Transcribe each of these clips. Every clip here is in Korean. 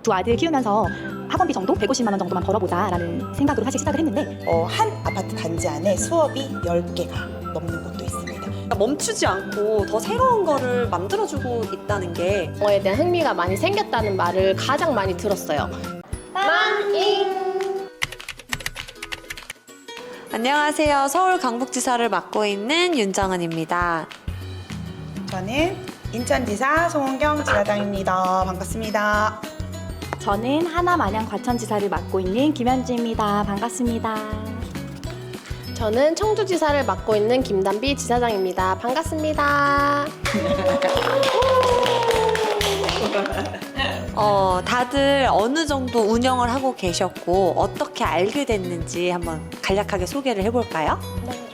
두 아들 키우면서 학원비 정도 150만 원 정도만 벌어보자라는 생각으로 사실 시작을 했는데 한 아파트 단지 안에 수업이 10개가 넘는 곳도 있습니다. 멈추지 않고 더 새로운 거를 만들어주고 있다는 게 영어에 대한 흥미가 많이 생겼다는 말을 가장 많이 들었어요. 안녕하세요. 서울 강북지사를 맡고 있는 윤정은입니다. 저는 인천지사 송은경 지사장입니다. 반갑습니다. 저는 하남안양 과천지사를 맡고 있는 김현주입니다. 반갑습니다. 저는 청주지사를 맡고 있는 김단비 지사장입니다. 반갑습니다. 다들 어느 정도 운영을 하고 계셨고 어떻게 알게 됐는지 한번 간략하게 소개를 해볼까요?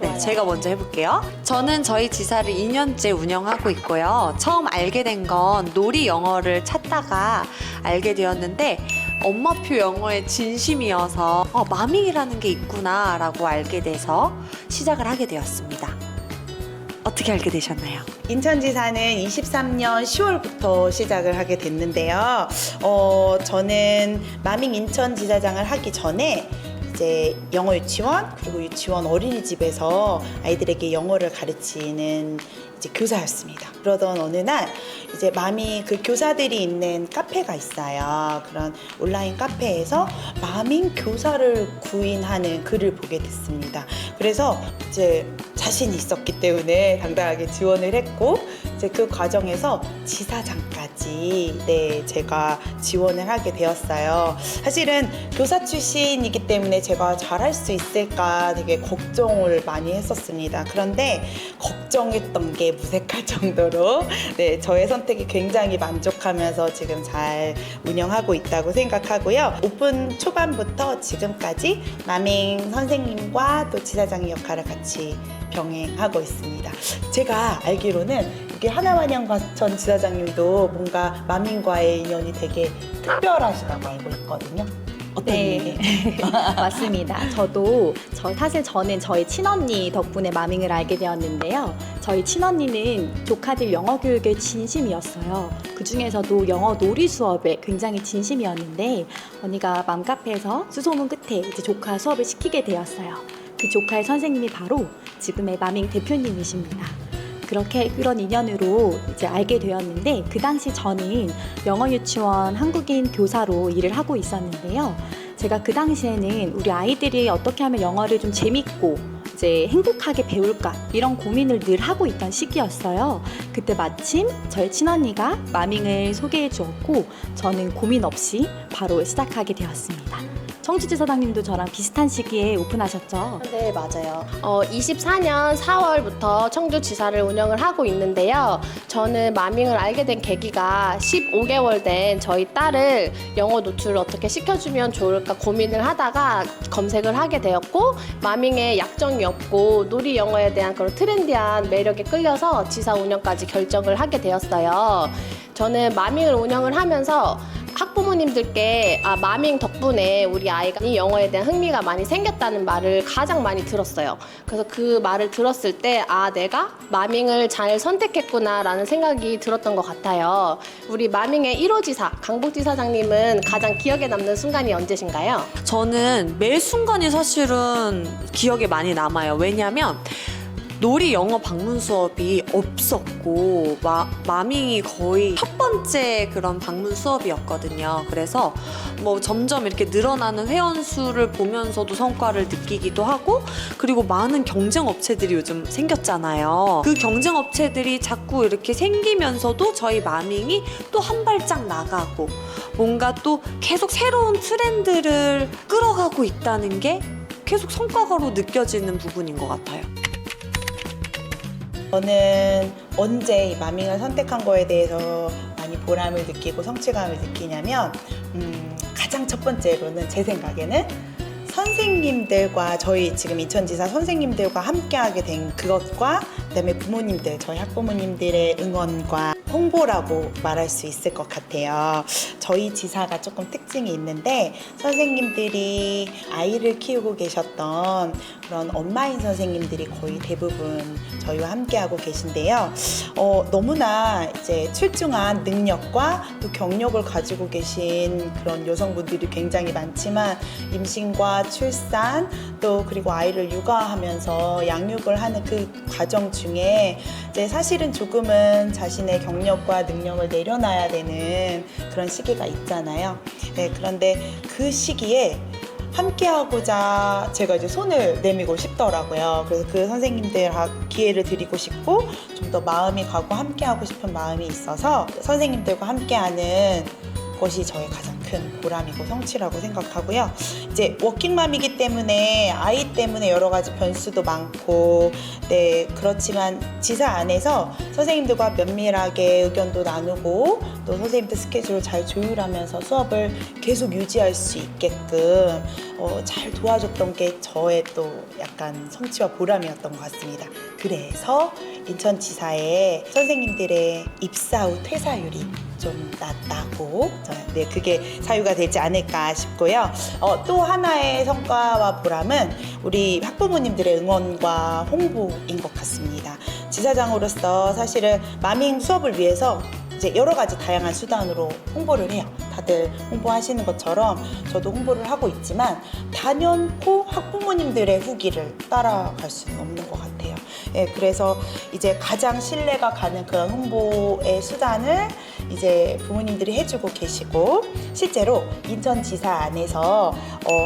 네, 제가 먼저 해볼게요. 저는 저희 지사를 2년째 운영하고 있고요. 처음 알게 된 건 놀이 영어를 찾다가 알게 되었는데 엄마표 영어에 진심이어서 마밍이라는 게 있구나 라고 알게 돼서 시작을 하게 되었습니다. 어떻게 알게 되셨나요? 인천지사는 23년 10월부터 시작을 하게 됐는데요. 저는 마밍 인천지사장을 하기 전에 이제 영어 유치원 그리고 유치원 어린이집에서 아이들에게 영어를 가르치는 이제 교사였습니다. 그러던 어느 날 이제 마밍 그 교사들이 있는 카페가 있어요. 그런 온라인 카페에서 마밍 교사를 구인하는 글을 보게 됐습니다. 그래서 이제 자신이 있었기 때문에 당당하게 지원을 했고 이제 그 과정에서 지사장까지 제가 지원을 하게 되었어요. 사실은 교사 출신이기 때문에 제가 잘할 수 있을까 되게 걱정을 많이 했었습니다. 그런데 걱정했던 게 무색할 정도로 저의 선택이 굉장히 만족하면서 지금 잘 운영하고 있다고 생각하고요. 오픈 초반부터 지금까지 마밍 선생님과 또 지사장의 역할을 같이 병행하고 있습니다. 제가 알기로는 이게 하남안양 과천 지사장님도 뭔가 마밍과의 인연이 되게 특별하시다고 알고 있거든요. 어떤 네, 맞습니다. 사실 저는 저희 친언니 덕분에 마밍을 알게 되었는데요. 저희 친언니는 조카들 영어 교육에 진심이었어요. 그 중에서도 영어 놀이 수업에 굉장히 진심이었는데 언니가 맘카페에서 수소문 끝에 이제 조카 수업을 시키게 되었어요. 그 조카의 선생님이 바로 지금의 마밍 대표님이십니다. 그런 인연으로 이제 알게 되었는데 그 당시 저는 영어 유치원 한국인 교사로 일을 하고 있었는데요. 제가 그 당시에는 우리 아이들이 어떻게 하면 영어를 좀 재밌고 이제 행복하게 배울까 이런 고민을 늘 하고 있던 시기였어요. 그때 마침 저희 친언니가 마밍을 소개해 주었고 저는 고민 없이 바로 시작하게 되었습니다. 청주지사장님도 저랑 비슷한 시기에 오픈하셨죠? 네, 맞아요. 24년 4월부터 청주지사를 운영을 하고 있는데요. 저는 마밍을 알게 된 계기가 15개월 된 저희 딸을 영어 노출을 어떻게 시켜주면 좋을까 고민을 하다가 검색을 하게 되었고 마밍에 약점이 없고 놀이 영어에 대한 그런 트렌디한 매력에 끌려서 지사 운영까지 결정을 하게 되었어요. 저는 마밍을 운영을 하면서 학부모님들께 마밍 덕분에 우리 아이가 이 영어에 대한 흥미가 많이 생겼다는 말을 가장 많이 들었어요. 그래서 그 말을 들었을 때 내가 마밍을 잘 선택했구나 라는 생각이 들었던 것 같아요. 우리 마밍의 1호 지사 강북지사장님은 가장 기억에 남는 순간이 언제신가요? 저는 매 순간이 사실은 기억에 많이 남아요. 왜냐면 놀이 영어 방문 수업이 없었고 마밍이 거의 첫 번째 그런 방문 수업이었거든요. 그래서 점점 이렇게 늘어나는 회원 수를 보면서도 성과를 느끼기도 하고 그리고 많은 경쟁 업체들이 요즘 생겼잖아요. 그 경쟁 업체들이 자꾸 이렇게 생기면서도 저희 마밍이 또 한 발짝 나가고 뭔가 또 계속 새로운 트렌드를 끌어가고 있다는 게 계속 성과로 느껴지는 부분인 것 같아요. 저는 언제 이 마밍을 선택한 거에 대해서 많이 보람을 느끼고 성취감을 느끼냐면 가장 첫 번째로는 제 생각에는 선생님들과 저희 지금 인천지사 선생님들과 함께하게 된 그것과 그다음에 부모님들 저희 학부모님들의 응원과 홍보라고 말할 수 있을 것 같아요. 저희 지사가 조금 특징이 있는데 선생님들이 아이를 키우고 계셨던 그런 엄마인 선생님들이 거의 대부분 저희와 함께하고 계신데요. 너무나 이제 출중한 능력과 또 경력을 가지고 계신 그런 여성분들이 굉장히 많지만 임신과 출산 또 그리고 아이를 육아하면서 양육을 하는 그 과정 중에 이제 사실은 조금은 자신의 경력과 능력을 내려놔야 되는 그런 시기가 있잖아요. 네, 그런데 그 시기에 함께하고자 제가 이제 손을 내밀고 싶더라고요. 그래서 그 선생님들 기회를 드리고 싶고 좀 더 마음이 가고 함께하고 싶은 마음이 있어서 선생님들과 함께하는 것이 저의 가장 큰 보람이고 성취라고 생각하고요. 이제 워킹맘이기 때문에 아이 때문에 여러 가지 변수도 많고, 네, 그렇지만 지사 안에서 선생님들과 면밀하게 의견도 나누고 또 선생님들 스케줄을 잘 조율하면서 수업을 계속 유지할 수 있게끔 잘 도와줬던 게 저의 또 약간 성취와 보람이었던 것 같습니다. 그래서 인천지사의 선생님들의 입사 후 퇴사율이 좀 낮다고, 네, 그게 사유가 되지 않을까 싶고요. 또 하나의 성과와 보람은 우리 학부모님들의 응원과 홍보인 것 같습니다. 지사장으로서 사실은 마밍 수업을 위해서 이제 여러 가지 다양한 수단으로 홍보를 해요. 다들 홍보하시는 것처럼 저도 홍보를 하고 있지만 단연코 학부모님들의 후기를 따라갈 수는 없는 것 같아요. 예, 그래서 이제 가장 신뢰가 가는 그런 홍보의 수단을 이제 부모님들이 해주고 계시고, 실제로 인천지사 안에서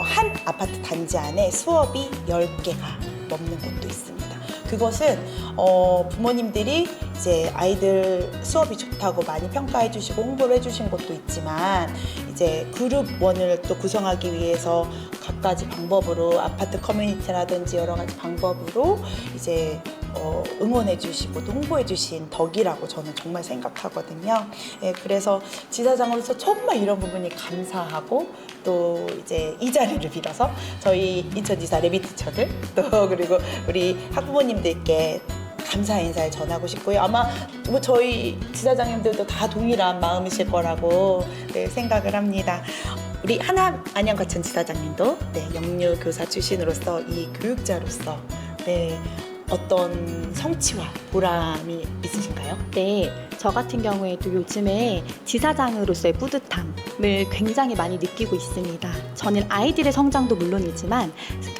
한 아파트 단지 안에 수업이 10개가 넘는 곳도 있습니다. 그것은 부모님들이 이제 아이들 수업이 좋다고 많이 평가해 주시고 홍보를 해 주신 것도 있지만, 이제 그룹원을 또 구성하기 위해서 갖가지 방법으로 아파트 커뮤니티라든지 여러 가지 방법으로 이제 응원해 주시고 또 홍보해 주신 덕이라고 저는 정말 생각하거든요. 예, 그래서 지사장으로서 정말 이런 부분이 감사하고, 또 이제 이 자리를 빌어서 저희 인천지사 레비티처들 또 그리고 우리 학부모님들께 감사 인사를 전하고 싶고요. 아마 뭐 저희 지사장님들도 다 동일한 마음이실 거라고, 네, 생각을 합니다. 우리 하남 안양과천 지사장님도, 네, 영유 교사 출신으로서 이 교육자로서, 네, 어떤 성취와 보람이 있으신가요? 네, 저 같은 경우에도 요즘에 지사장으로서의 뿌듯함을 굉장히 많이 느끼고 있습니다. 저는 아이들의 성장도 물론이지만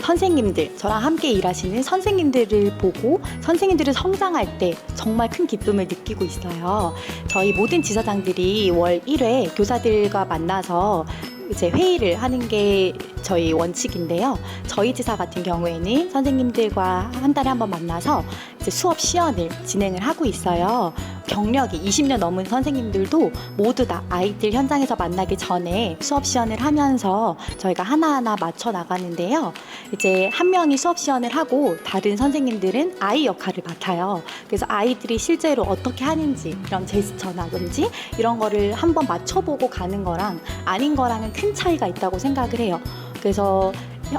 선생님들, 저랑 함께 일하시는 선생님들을 보고 선생님들을 성장할 때 정말 큰 기쁨을 느끼고 있어요. 저희 모든 지사장들이 월 1회 교사들과 만나서 이제 회의를 하는 게 저희 원칙인데요. 저희 지사 같은 경우에는 선생님들과 한 달에 한 번 만나서 이제 수업 시연을 진행을 하고 있어요. 경력이 20년 넘은 선생님들도 모두 다 아이들 현장에서 만나기 전에 수업 시연을 하면서 저희가 하나하나 맞춰 나가는데요. 이제 한 명이 수업 시연을 하고 다른 선생님들은 아이 역할을 맡아요. 그래서 아이들이 실제로 어떻게 하는지, 이런 제스처나든지 이런 거를 한번 맞춰보고 가는 거랑 아닌 거랑은 큰 차이가 있다고 생각을 해요. 그래서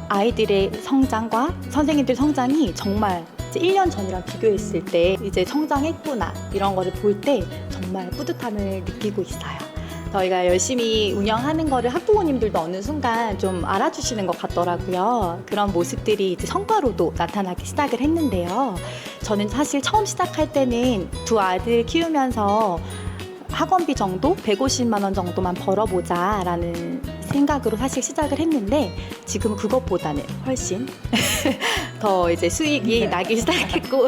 아이들의 성장과 선생님들 성장이 정말 이제 1년 전이랑 비교했을 때 이제 성장했구나, 이런 거를 볼 때 정말 뿌듯함을 느끼고 있어요. 저희가 열심히 운영하는 거를 학부모님들도 어느 순간 좀 알아주시는 것 같더라고요. 그런 모습들이 이제 성과로도 나타나기 시작을 했는데요. 저는 사실 처음 시작할 때는 두 아들 키우면서 학원비 정도 150만 원 정도만 벌어보자 라는 생각으로 사실 시작을 했는데, 지금 그것보다는 훨씬 더 이제 수익이 나기 시작했고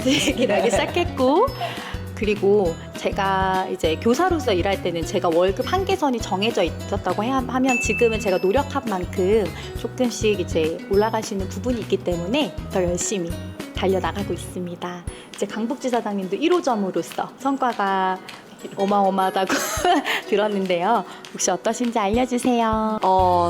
수익이 나기 시작했고, 그리고 제가 이제 교사로서 일할 때는 제가 월급 한계선이 정해져 있었다고 하면 지금은 제가 노력한 만큼 조금씩 이제 올라갈 수 있는 부분이 있기 때문에 더 열심히 달려나가고 있습니다. 이제 강북지사장님도 1호점으로서 성과가 어마어마하다고 들었는데요. 혹시 어떠신지 알려주세요.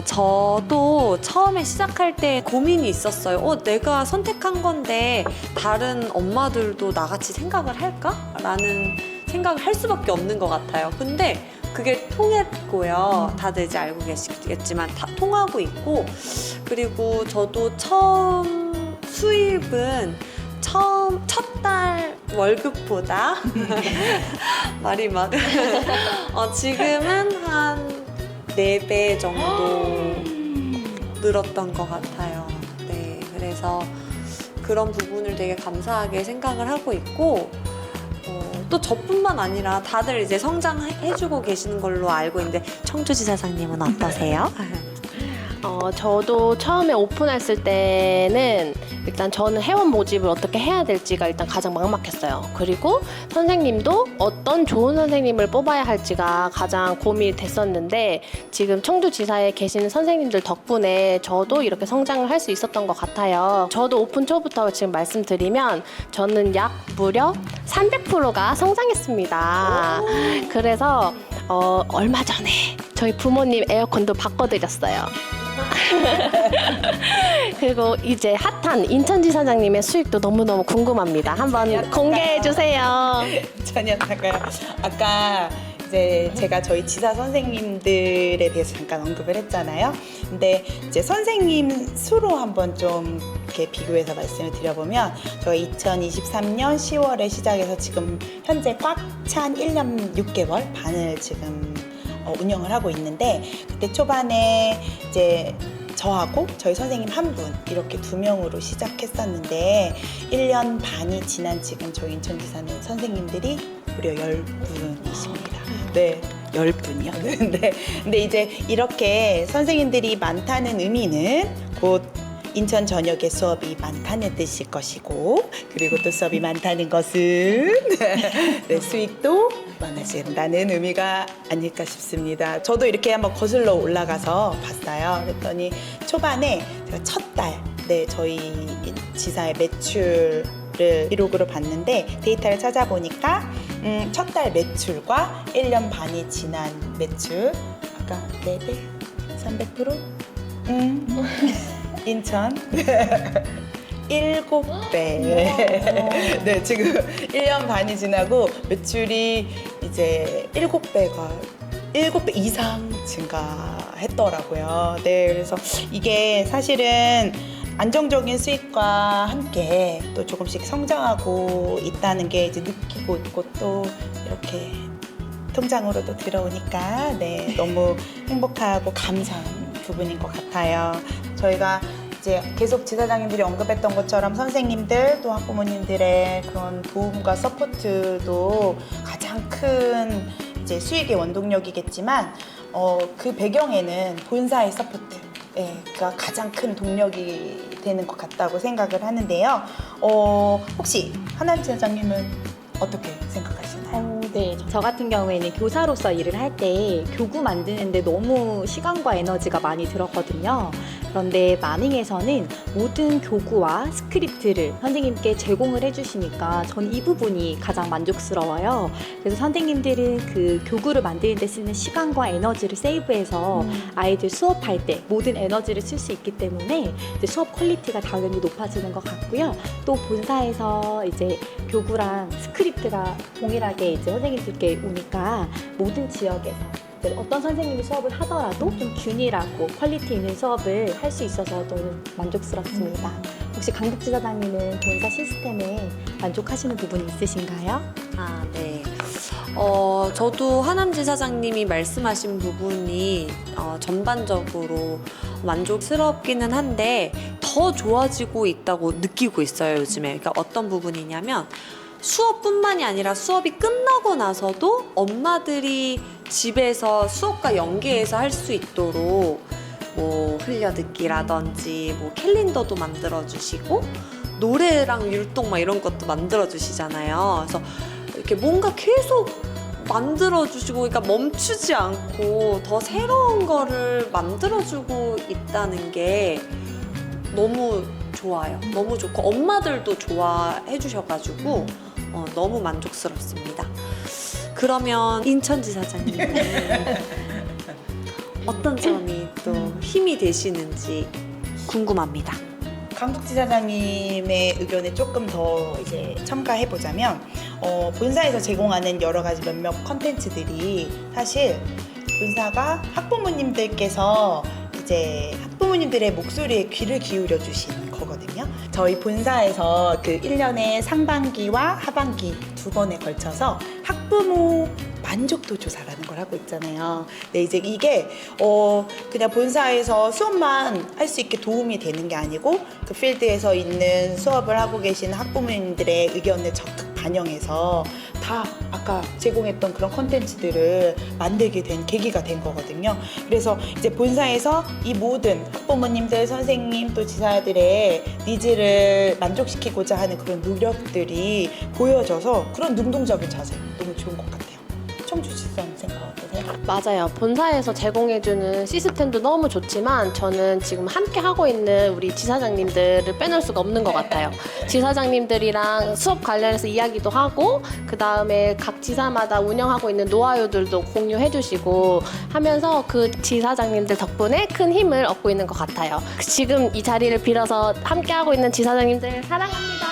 저도 처음에 시작할 때 고민이 있었어요. 내가 선택한 건데 다른 엄마들도 나같이 생각을 할까? 라는 생각을 할 수밖에 없는 것 같아요. 근데 그게 통했고요. 다들 이제 알고 계시겠지만 다 통하고 있고, 그리고 저도 처음 수입은 첫 달 월급보다 말이 막 지금은 한 4배 정도 늘었던 것 같아요. 네, 그래서 그런 부분을 되게 감사하게 생각을 하고 있고 또 저뿐만 아니라 다들 이제 성장해주고 계시는 걸로 알고 있는데 청주지사장님은 어떠세요? 저도 처음에 오픈했을 때는 일단 저는 회원 모집을 어떻게 해야 될지가 일단 가장 막막했어요. 그리고 선생님도 어떤 좋은 선생님을 뽑아야 할지가 가장 고민이 됐었는데 지금 청주지사에 계시는 선생님들 덕분에 저도 이렇게 성장을 할 수 있었던 것 같아요. 저도 오픈 초부터 지금 말씀드리면 저는 약 무려 300%가 성장했습니다. 그래서 얼마 전에 저희 부모님 에어컨도 바꿔드렸어요. 그리고 이제 핫한 인천지사장님의 수익도 너무너무 궁금합니다. 한번 공개해 주세요. 전이었다고요. 아까 이제 제가 저희 지사 선생님들에 대해서 잠깐 언급을 했잖아요. 근데 이제 선생님 수로 한번 좀 이렇게 비교해서 말씀을 드려보면 저희 2023년 10월에 시작해서 지금 현재 꽉 찬 1년 6개월 반을 지금 운영을 하고 있는데 그때 초반에 이제 저하고 저희 선생님 한 분 이렇게 2명으로 시작했었는데 1년 반이 지난 지금 저희 인천지사는 선생님들이 무려 10분이십니다. 네, 10분이요. 근데 이제 이렇게 선생님들이 많다는 의미는 곧 인천 전역에 수업이 많다는 뜻일 것이고 그리고 또 수업이 많다는 것은 네, 수익도 많아진다는 의미가 아닐까 싶습니다. 저도 이렇게 한번 거슬러 올라가서 봤어요. 그랬더니 초반에 제가 첫 달 저희 지사의 매출을 기록으로 봤는데 데이터를 찾아보니까 첫 달 매출과 1년 반이 지난 매출 아까 4배? 300%? 인천 7배. 네, 지금 1년 반이 지나고 매출이 이제 7배 이상 증가했더라고요. 네, 그래서 이게 사실은 안정적인 수익과 함께 또 조금씩 성장하고 있다는 게 이제 느끼고 있고 또 이렇게 통장으로도 들어오니까 네, 너무 행복하고 감사한 부분인 것 같아요. 저희가 이제 계속 지사장님들이 언급했던 것처럼 선생님들 또 학부모님들의 그런 도움과 서포트도 가장 큰 이제 수익의 원동력이겠지만 그 배경에는 본사의 서포트가 가장 큰 동력이 되는 것 같다고 생각을 하는데요. 혹시 하남 지사장님은 어떻게 생각하시나요? 네, 저 같은 경우에는 교사로서 일을 할 때 교구 만드는데 너무 시간과 에너지가 많이 들었거든요. 그런데 마밍에서는 모든 교구와 스크립트를 선생님께 제공을 해주시니까 전 이 부분이 가장 만족스러워요. 그래서 선생님들은 그 교구를 만드는 데 쓰는 시간과 에너지를 세이브해서 아이들 수업할 때 모든 에너지를 쓸 수 있기 때문에 이제 수업 퀄리티가 당연히 높아지는 것 같고요. 또 본사에서 이제 교구랑 스크립트가 동일하게 이제 선생님들께 오니까 모든 지역에서 어떤 선생님이 수업을 하더라도 좀 균일하고 퀄리티 있는 수업을 할 수 있어서 너무 만족스럽습니다. 혹시 강북지사장님은 본사 시스템에 만족하시는 부분이 있으신가요? 네. 저도 하남지사장님이 말씀하신 부분이 전반적으로 만족스럽기는 한데 더 좋아지고 있다고 느끼고 있어요, 요즘에. 그러니까 어떤 부분이냐면 수업뿐만이 아니라 수업이 끝나고 나서도 엄마들이 집에서 수업과 연계해서 할 수 있도록 뭐 흘려듣기라든지 뭐 캘린더도 만들어주시고 노래랑 율동 막 이런 것도 만들어주시잖아요. 그래서 이렇게 뭔가 계속 만들어주시고 그러니까 멈추지 않고 더 새로운 거를 만들어주고 있다는 게 너무 좋아요. 너무 좋고 엄마들도 좋아해 주셔가지고 너무 만족스럽습니다. 그러면 인천지사장님은 어떤 점이 또 힘이 되시는지 궁금합니다. 강북지사장님의 의견에 조금 더 이제 첨가해 보자면 본사에서 제공하는 여러 가지 몇몇 컨텐츠들이 사실 본사가 학부모님들께서 이제 학부모님들의 목소리에 귀를 기울여 주신 거거든요. 저희 본사에서 그 1년에 상반기와 하반기 2번에 걸쳐서 학부모 만족도 조사라는 걸 하고 있잖아요. 근데 이제 이게 그냥 본사에서 수업만 할 수 있게 도움이 되는 게 아니고 그 필드에서 있는 수업을 하고 계신 학부모님들의 의견을 적극 반영해서 다 아까 제공했던 그런 콘텐츠들을 만들게 된 계기가 된 거거든요. 그래서 이제 본사에서 이 모든 학부모님들, 선생님 또 지사들의 니즈를 만족시키고자 하는 그런 노력들이 보여져서 그런 능동적인 자세 너무 좋은 것 같아요. 청주지선 생각 어떠세요? 맞아요. 본사에서 제공해주는 시스템도 너무 좋지만 저는 지금 함께 하고 있는 우리 지사장님들을 빼놓을 수가 없는 것 같아요. 지사장님들이랑 수업 관련해서 이야기도 하고 그 다음에 각 지사마다 운영하고 있는 노하우들도 공유해주시고 하면서 그 지사장님들 덕분에 큰 힘을 얻고 있는 것 같아요. 지금 이 자리를 빌어서 함께 하고 있는 지사장님들 사랑합니다.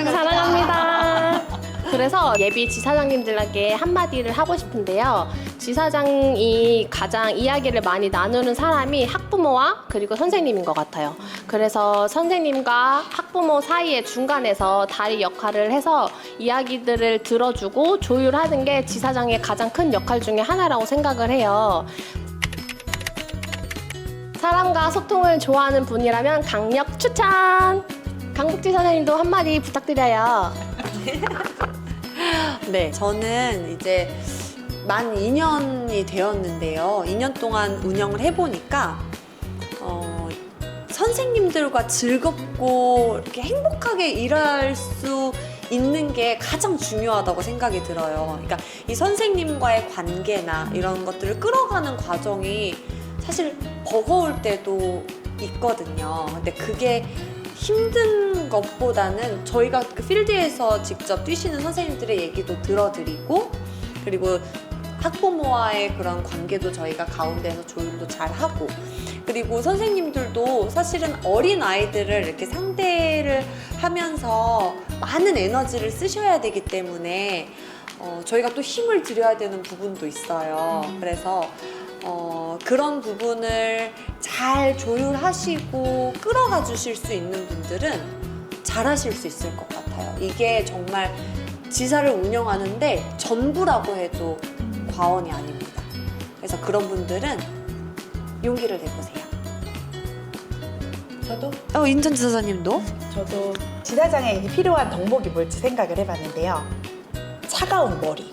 사랑합니다. 그래서 예비 지사장님들에게 한마디를 하고 싶은데요. 지사장이 가장 이야기를 많이 나누는 사람이 학부모와 그리고 선생님인 것 같아요. 그래서 선생님과 학부모 사이의 중간에서 다리 역할을 해서 이야기들을 들어주고 조율하는 게 지사장의 가장 큰 역할 중에 하나라고 생각을 해요. 사람과 소통을 좋아하는 분이라면 강력 추천! 강북지사장님도 한마디 부탁드려요. 네, 저는 이제 만 2년이 되었는데요. 2년 동안 운영을 해보니까 선생님들과 즐겁고 이렇게 행복하게 일할 수 있는 게 가장 중요하다고 생각이 들어요. 그러니까 이 선생님과의 관계나 이런 것들을 끌어가는 과정이 사실 버거울 때도 있거든요. 근데 그게 힘든 것보다는 저희가 그 필드에서 직접 뛰시는 선생님들의 얘기도 들어드리고 그리고 학부모와의 그런 관계도 저희가 가운데서 조율도 잘 하고 그리고 선생님들도 사실은 어린 아이들을 이렇게 상대를 하면서 많은 에너지를 쓰셔야 되기 때문에 저희가 또 힘을 들여야 되는 부분도 있어요. 그래서 그런 부분을 잘 조율하시고 끌어가 주실 수 있는 분들은 잘 하실 수 있을 것 같아요. 이게 정말 지사를 운영하는데 전부라고 해도 과언이 아닙니다. 그래서 그런 분들은 용기를 내보세요. 저도 인전 지사장님도? 저도 지사장에게 필요한 덕목이 뭘지 생각을 해봤는데요. 차가운 머리.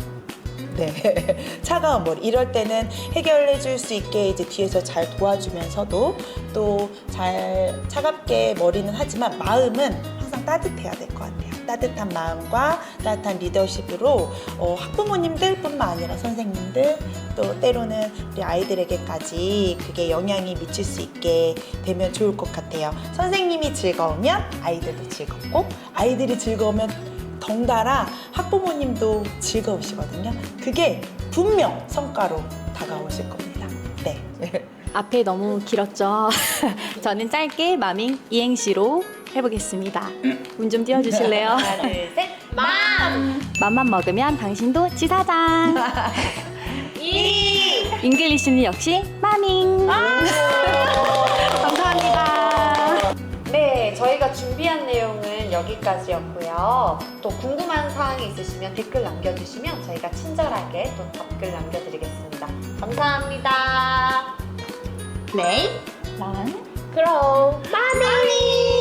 네, 차가운 머리. 이럴 때는 해결해 줄 수 있게 이제 뒤에서 잘 도와주면서도 또 잘 차갑게 머리는 하지만 마음은 항상 따뜻해야 될 것 같아요. 따뜻한 마음과 따뜻한 리더십으로 학부모님들뿐만 아니라 선생님들 또 때로는 우리 아이들에게까지 그게 영향이 미칠 수 있게 되면 좋을 것 같아요. 선생님이 즐거우면 아이들도 즐겁고 아이들이 즐거우면 덩달아 학부모님도 즐거우시거든요. 그게 분명 성과로 다가오실 겁니다. 네. 앞에 너무 길었죠. 저는 짧게 마밍 이행시로 해보겠습니다. 운 좀 띄워주실래요? 하나, 둘, 셋. 맘만 먹으면 당신도 지사장. 잉글리시는 역시 마밍. 감사합니다. 네, 저희가 준비한 내용은 여기까지였고요. 또 궁금한 사항이 있으시면 댓글 남겨주시면 저희가 친절하게 또 답글 남겨드리겠습니다. 감사합니다. 플레이, 런, 그럼 마미!